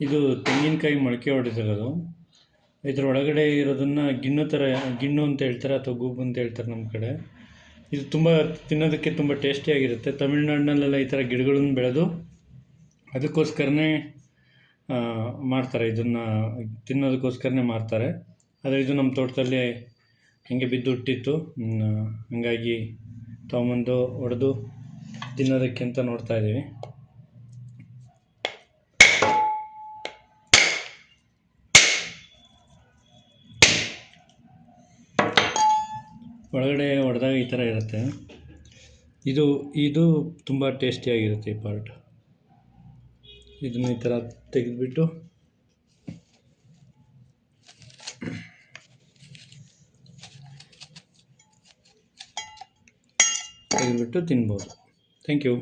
ಇದು ತೆಂಗಿನಕಾಯಿ ಮೊಳಕೆ ಹೊಡೆದಿರೋದು. ಇದರ ಒಳಗಡೆ ಇರೋದನ್ನು ಗಿಣ್ಣು ಅಂತ ಹೇಳ್ತಾರೆ ಅಥವಾ ಗೂಬು ಅಂತ ಹೇಳ್ತಾರೆ ನಮ್ಮ ಕಡೆ. ಇದು ತುಂಬ ತಿನ್ನೋದಕ್ಕೆ ತುಂಬ ಟೇಸ್ಟಿಯಾಗಿರುತ್ತೆ. ತಮಿಳ್ನಾಡಿನಲ್ಲೆಲ್ಲ ಈ ಥರ ಗಿಡಗಳನ್ನು ಬೆಳೆದು ಅದಕ್ಕೋಸ್ಕರನೇ ಮಾಡ್ತಾರೆ, ಇದನ್ನು ತಿನ್ನೋದಕ್ಕೋಸ್ಕರನೇ ಮಾರ್ತಾರೆ. ಆದರೆ ಇದು ನಮ್ಮ ತೋಟದಲ್ಲಿ ಹಿಂಗೆ ಬಿದ್ದು ಹುಟ್ಟಿತ್ತು. ಹಾಗಾಗಿ ತೊಗೊಂಬಂದು ಹೊಡೆದು ತಿನ್ನೋದಕ್ಕೆ ಅಂತ ನೋಡ್ತಾ ಇದ್ದೀವಿ. ಒಳಗಡೆ ಹೊಡೆದಾಗ ಈ ಥರ ಇರುತ್ತೆ. ಇದು ತುಂಬ ಟೇಸ್ಟಿಯಾಗಿರುತ್ತೆ ಈ ಪಾರ್ಟ್. ಇದನ್ನು ಈ ಥರ ತೆಗೆದುಬಿಟ್ಟು ತಿನ್ಬೋದು. Thank you.